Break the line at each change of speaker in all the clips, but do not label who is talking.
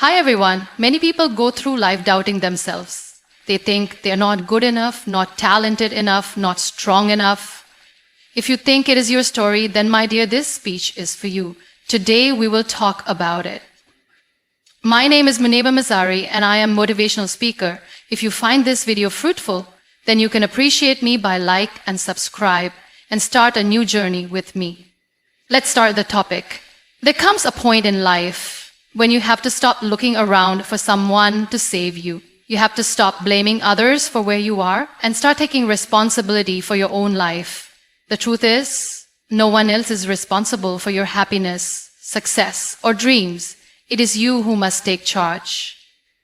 Hi everyone. Many people go through life doubting themselves. They think they're not good enough, not talented enough, not strong enough. If you think it is your story, then my dear, this speech is for you. Today we will talk about it. My name is Muniba Mazari and I am a motivational speaker. If you find this video fruitful, then you can appreciate me by like and subscribe and start a new journey with me. Let's start the topic. There comes a point in life when you have to stop looking around for someone to save you. You have to stop blaming others for where you are and start taking responsibility for your own life. The truth is, no one else is responsible for your happiness, success, or dreams. It is you who must take charge.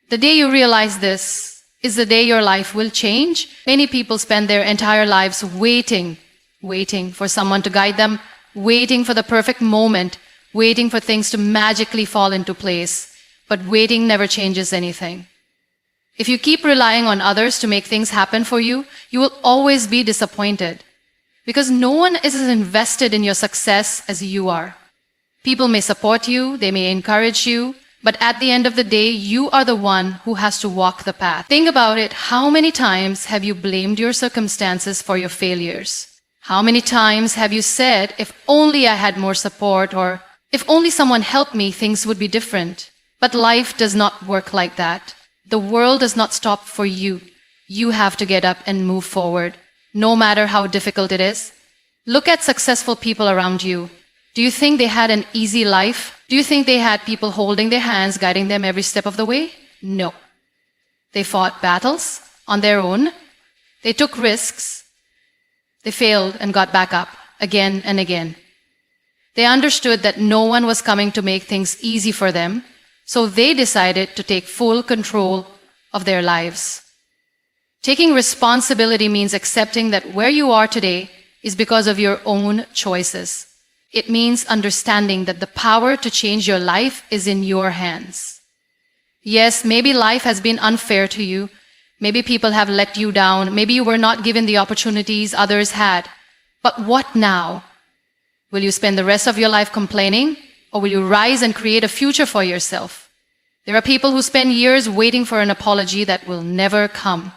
The day you realize this is the day your life will change. Many people spend their entire lives waiting for someone to guide them, waiting for the perfect moment, waiting for things to magically fall into place. But waiting never changes anything. If you keep relying on others to make things happen for you, you will always be disappointed. Because no one is as invested in your success as you are. People may support you, they may encourage you, but at the end of the day, you are the one who has to walk the path. Think about it. How many times have you blamed your circumstances for your failures? How many times have you said, if only I had more support, or if only someone helped me, things would be different? But life does not work like that. The world does not stop for you. You have to get up and move forward, no matter how difficult it is. Look at successful people around you. Do you think they had an easy life? Do you think they had people holding their hands, guiding them every step of the way? No. They fought battles on their own. They took risks. They failed and got back up again and again. They understood that no one was coming to make things easy for them, so they decided to take full control of their lives. Taking responsibility means accepting that where you are today is because of your own choices. It means understanding that the power to change your life is in your hands. Yes, maybe life has been unfair to you. Maybe people have let you down. Maybe you were not given the opportunities others had. But what now? Will you spend the rest of your life complaining, or will you rise and create a future for yourself? There are people who spend years waiting for an apology that will never come.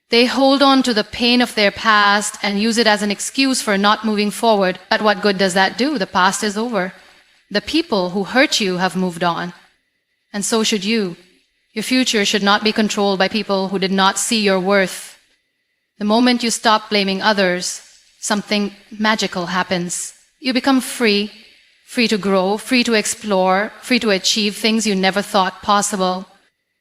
They hold on to the pain of their past and use it as an excuse for not moving forward. But what good does that do? The past is over. The people who hurt you have moved on. And so should you. Your future should not be controlled by people who did not see your worth. The moment you stop blaming others, something magical happens. You become free to grow, free to explore, free to achieve things you never thought possible.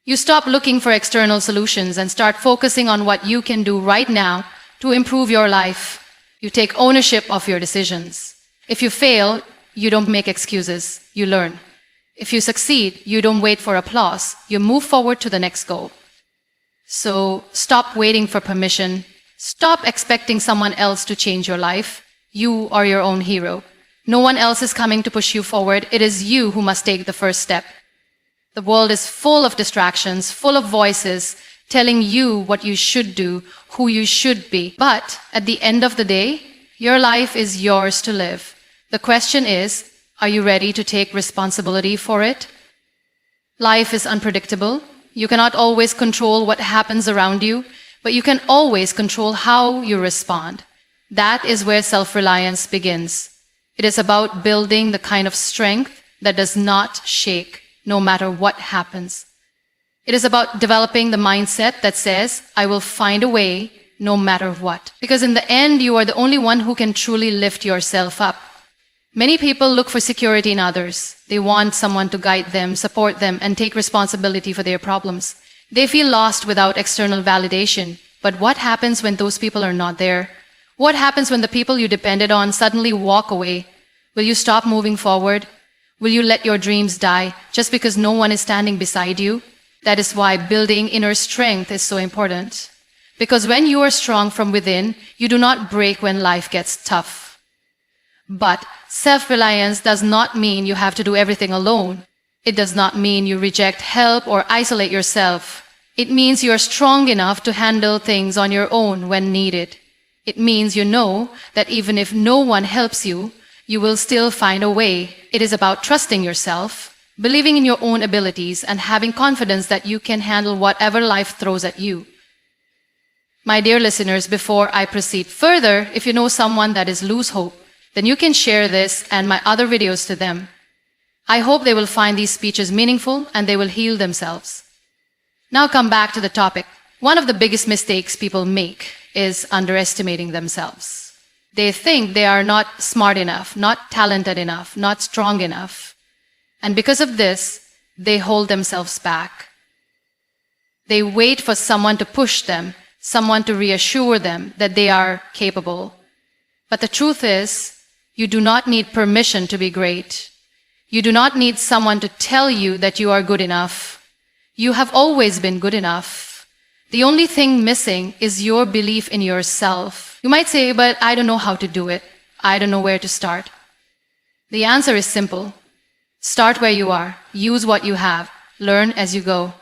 You stop looking for external solutions and start focusing on what you can do right now to improve your life. You take ownership of your decisions. If you fail, you don't make excuses, you learn. If you succeed, you don't wait for applause, you move forward to the next goal. So stop waiting for permission. Stop expecting someone else to change your life. You are your own hero. No one else is coming to push you forward. It is you who must take the first step. The world is full of distractions, full of voices telling you what you should do, who you should be. But at the end of the day, your life is yours to live. The question is, are you ready to take responsibility for it? Life is unpredictable. You cannot always control what happens around you, but you can always control how you respond. That is where self-reliance begins. It is about building the kind of strength that does not shake, no matter what happens. It is about developing the mindset that says, I will find a way no matter what. Because in the end, you are the only one who can truly lift yourself up. Many people look for security in others. They want someone to guide them, support them, and take responsibility for their problems. They feel lost without external validation. But what happens when those people are not there? What happens when the people you depended on suddenly walk away? Will you stop moving forward? Will you let your dreams die just because no one is standing beside you? That is why building inner strength is so important. Because when you are strong from within, you do not break when life gets tough. But self-reliance does not mean you have to do everything alone. It does not mean you reject help or isolate yourself. It means you are strong enough to handle things on your own when needed. It means you know that even if no one helps you, you will still find a way. It is about trusting yourself, believing in your own abilities, and having confidence that you can handle whatever life throws at you. My dear listeners, before I proceed further, if you know someone that is lose hope, then you can share this and my other videos to them. I hope they will find these speeches meaningful and they will heal themselves. Now come back to the topic. One of the biggest mistakes people make is underestimating themselves. They think they are not smart enough, not talented enough, not strong enough. And because of this, they hold themselves back. They wait for someone to push them, someone to reassure them that they are capable. But the truth is, you do not need permission to be great. You do not need someone to tell you that you are good enough. You have always been good enough. The only thing missing is your belief in yourself. You might say, but I don't know how to do it. I don't know where to start. The answer is simple. Start where you are. Use what you have. Learn as you go.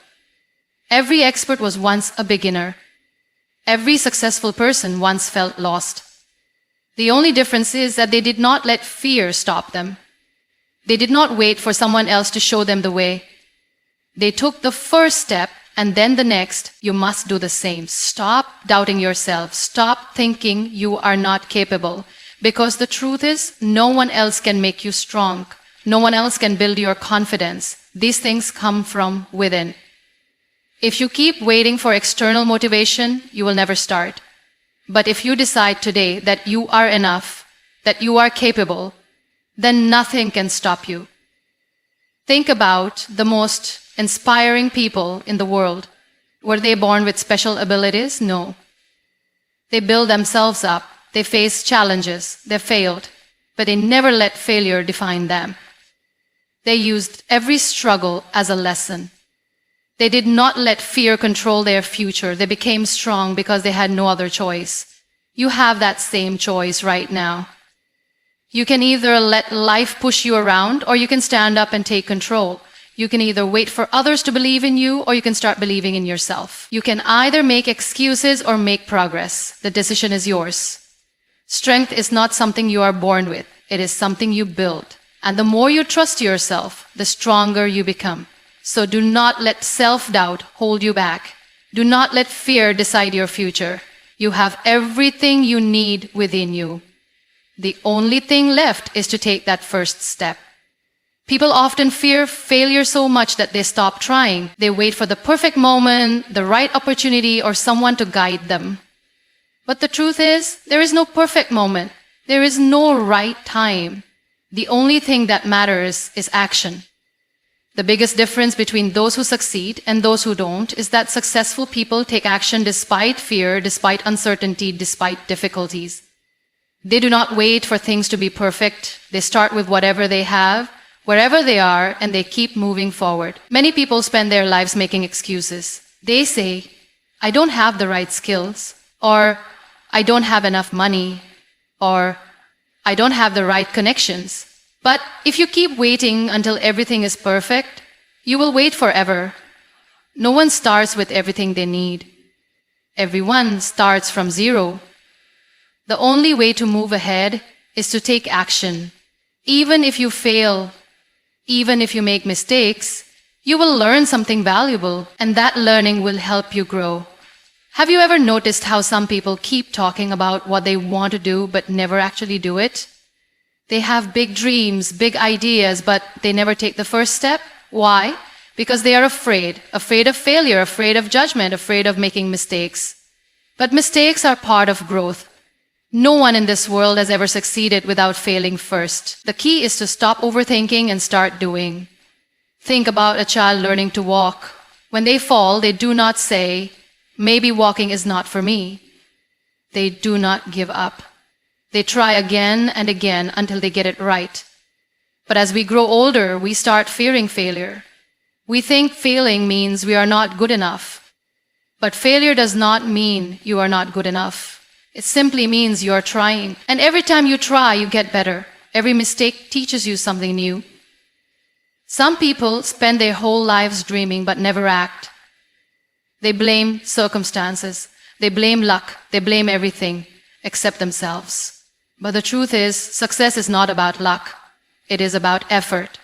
Every expert was once a beginner. Every successful person once felt lost. The only difference is that they did not let fear stop them. They did not wait for someone else to show them the way. They took the first step and then the next. You must do the same. Stop doubting yourself. Stop thinking you are not capable. Because the truth is, no one else can make you strong. No one else can build your confidence. These things come from within. If you keep waiting for external motivation, you will never start. But if you decide today that you are enough, that you are capable, then nothing can stop you. Think about the most inspiring people in the world. Were they born with special abilities? No. They build themselves up. They faced challenges. They failed. But they never let failure define them. They used every struggle as a lesson. They did not let fear control their future. They became strong because they had no other choice. You have that same choice right now. You can either let life push you around, or you can stand up and take control. You can either wait for others to believe in you, or you can start believing in yourself. You can either make excuses or make progress. The decision is yours. Strength is not something you are born with. It is something you build. And the more you trust yourself, the stronger you become. So do not let self-doubt hold you back. Do not let fear decide your future. You have everything you need within you. The only thing left is to take that first step. People often fear failure so much that they stop trying. They wait for the perfect moment, the right opportunity, or someone to guide them. But the truth is, there is no perfect moment. There is no right time. The only thing that matters is action. The biggest difference between those who succeed and those who don't is that successful people take action despite fear, despite uncertainty, despite difficulties. They do not wait for things to be perfect. They start with whatever they have, wherever they are, and they keep moving forward. Many people spend their lives making excuses. They say, I don't have the right skills, or I don't have enough money, or I don't have the right connections. But if you keep waiting until everything is perfect, you will wait forever. No one starts with everything they need. Everyone starts from zero. The only way to move ahead is to take action. Even if you fail, even if you make mistakes, you will learn something valuable, and that learning will help you grow. Have you ever noticed how some people keep talking about what they want to do but never actually do it? They have big dreams, big ideas, but they never take the first step. Why? Because they are afraid of failure, afraid of judgment, afraid of making mistakes. But mistakes are part of growth. No one in this world has ever succeeded without failing first. The key is to stop overthinking and start doing. Think about a child learning to walk. When they fall, they do not say, maybe walking is not for me. They do not give up. They try again and again until they get it right. But as we grow older, we start fearing failure. We think failing means we are not good enough. But failure does not mean you are not good enough. It simply means you are trying. And every time you try, you get better. Every mistake teaches you something new. Some people spend their whole lives dreaming but never act. They blame circumstances. They blame luck. They blame everything except themselves. But the truth is, success is not about luck. It is about effort.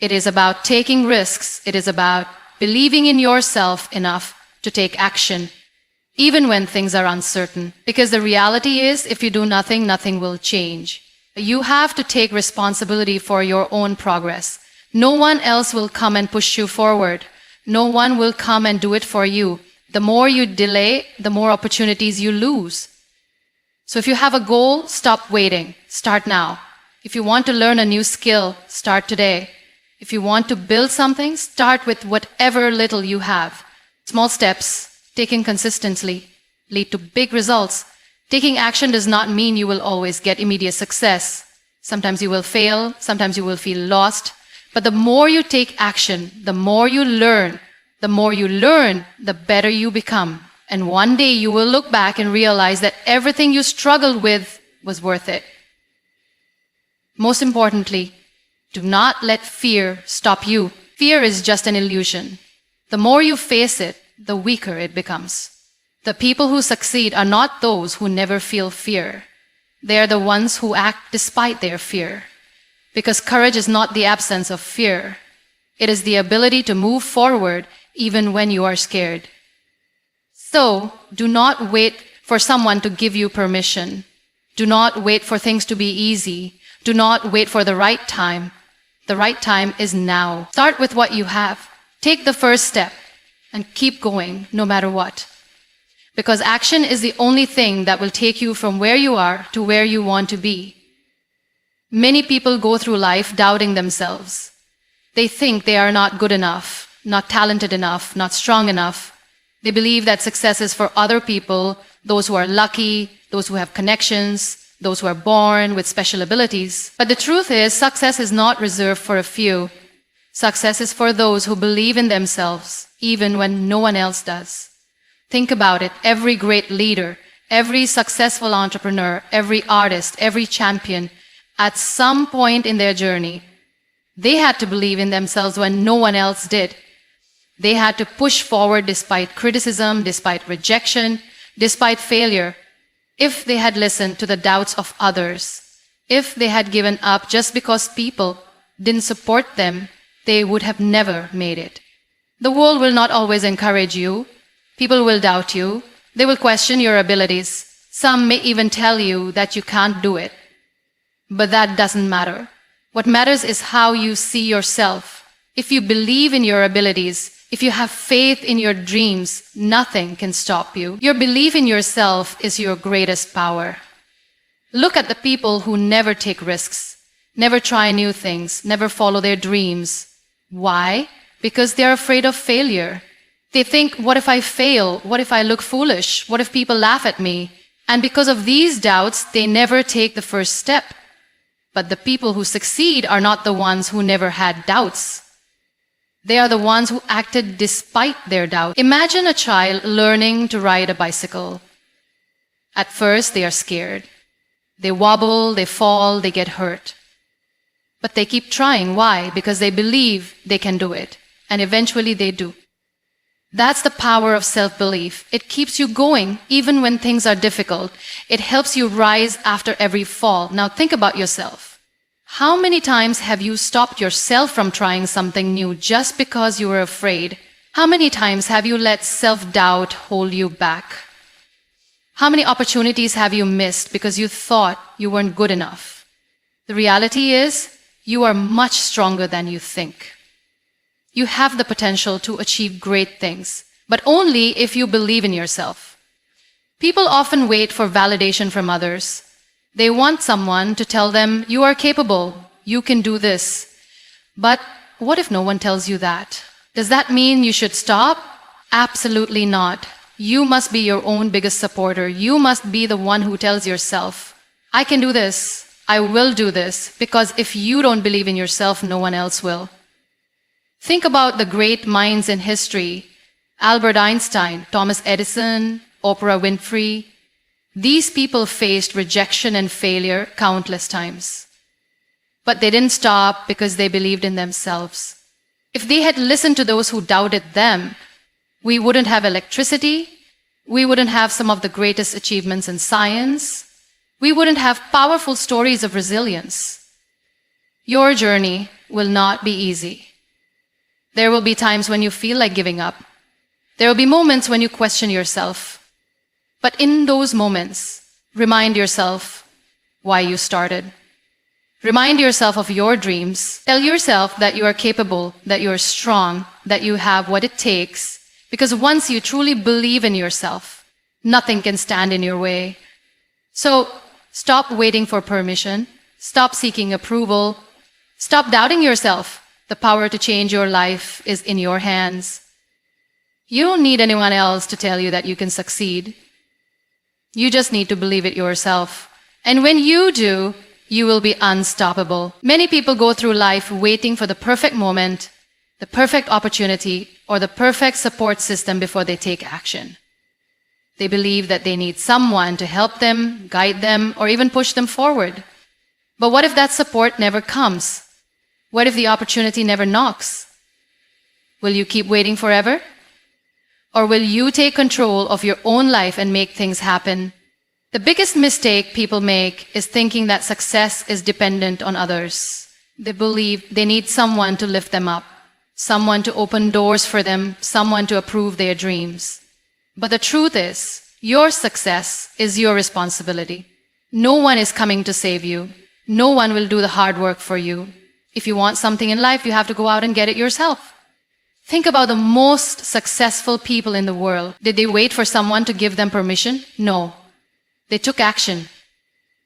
It is about taking risks. It is about believing in yourself enough to take action, even when things are uncertain. Because the reality is, if you do nothing, nothing will change. You have to take responsibility for your own progress. No one else will come and push you forward. No one will come and do it for you. The more you delay, the more opportunities you lose. So if you have a goal, stop waiting. Start now. If you want to learn a new skill, start today. If you want to build something, start with whatever little you have. Small steps, taken consistently, lead to big results. Taking action does not mean you will always get immediate success. Sometimes you will fail, sometimes you will feel lost. But the more you take action, the more you learn. The more you learn, the better you become. And one day you will look back and realize that everything you struggled with was worth it. Most importantly, do not let fear stop you. Fear is just an illusion. The more you face it, the weaker it becomes. The people who succeed are not those who never feel fear. They are the ones who act despite their fear. Because courage is not the absence of fear. It is the ability to move forward even when you are scared. So, do not wait for someone to give you permission. Do not wait for things to be easy. Do not wait for the right time. The right time is now. Start with what you have. Take the first step and keep going no matter what. Because action is the only thing that will take you from where you are to where you want to be. Many people go through life doubting themselves. They think they are not good enough, not talented enough, not strong enough. They believe that success is for other people, those who are lucky, those who have connections, those who are born with special abilities. But the truth is, success is not reserved for a few. Success is for those who believe in themselves, even when no one else does. Think about it. Every great leader, every successful entrepreneur, every artist, every champion, at some point in their journey, they had to believe in themselves when no one else did. They had to push forward despite criticism, despite rejection, despite failure. If they had listened to the doubts of others, if they had given up just because people didn't support them, they would have never made it. The world will not always encourage you. People will doubt you. They will question your abilities. Some may even tell you that you can't do it. But that doesn't matter. What matters is how you see yourself. If you believe in your abilities, if you have faith in your dreams, nothing can stop you. Your belief in yourself is your greatest power. Look at the people who never take risks, never try new things, never follow their dreams. Why? Because they are afraid of failure. They think, what if I fail? What if I look foolish? What if people laugh at me? And because of these doubts, they never take the first step. But the people who succeed are not the ones who never had doubts. They are the ones who acted despite their doubt. Imagine a child learning to ride a bicycle. At first, they are scared. They wobble, they fall, they get hurt. But they keep trying. Why? Because they believe they can do it. And eventually they do. That's the power of self-belief. It keeps you going even when things are difficult. It helps you rise after every fall. Now think about yourself. How many times have you stopped yourself from trying something new just because you were afraid? How many times have you let self-doubt hold you back? How many opportunities have you missed because you thought you weren't good enough? The reality is, you are much stronger than you think. You have the potential to achieve great things, but only if you believe in yourself. People often wait for validation from others. They want someone to tell them, you are capable, you can do this. But what if no one tells you that? Does that mean you should stop? Absolutely not. You must be your own biggest supporter. You must be the one who tells yourself, I can do this, I will do this, because if you don't believe in yourself, no one else will. Think about the great minds in history. Albert Einstein, Thomas Edison, Oprah Winfrey. These people faced rejection and failure countless times. But they didn't stop because they believed in themselves. If they had listened to those who doubted them, we wouldn't have electricity. We wouldn't have some of the greatest achievements in science. We wouldn't have powerful stories of resilience. Your journey will not be easy. There will be times when you feel like giving up. There will be moments when you question yourself. But in those moments, remind yourself why you started. Remind yourself of your dreams. Tell yourself that you are capable, that you are strong, that you have what it takes. Because once you truly believe in yourself, nothing can stand in your way. So stop waiting for permission. Stop seeking approval. Stop doubting yourself. The power to change your life is in your hands. You don't need anyone else to tell you that you can succeed. You just need to believe it yourself. And when you do, you will be unstoppable. Many people go through life waiting for the perfect moment, the perfect opportunity, or the perfect support system before they take action. They believe that they need someone to help them, guide them, or even push them forward. But what if that support never comes? What if the opportunity never knocks? Will you keep waiting forever? Or will you take control of your own life and make things happen? The biggest mistake people make is thinking that success is dependent on others. They believe they need someone to lift them up, someone to open doors for them, someone to approve their dreams. But the truth is, your success is your responsibility. No one is coming to save you. No one will do the hard work for you. If you want something in life, you have to go out and get it yourself. Think about the most successful people in the world. Did they wait for someone to give them permission? No. They took action.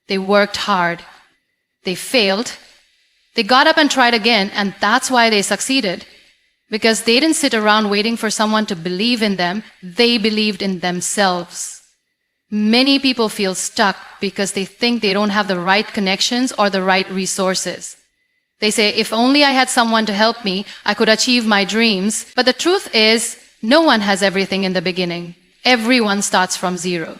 They worked hard. They failed. They got up and tried again, and that's why they succeeded. Because they didn't sit around waiting for someone to believe in them. They believed in themselves. Many people feel stuck because they think they don't have the right connections or the right resources. They say, if only I had someone to help me, I could achieve my dreams. But the truth is, no one has everything in the beginning. Everyone starts from zero.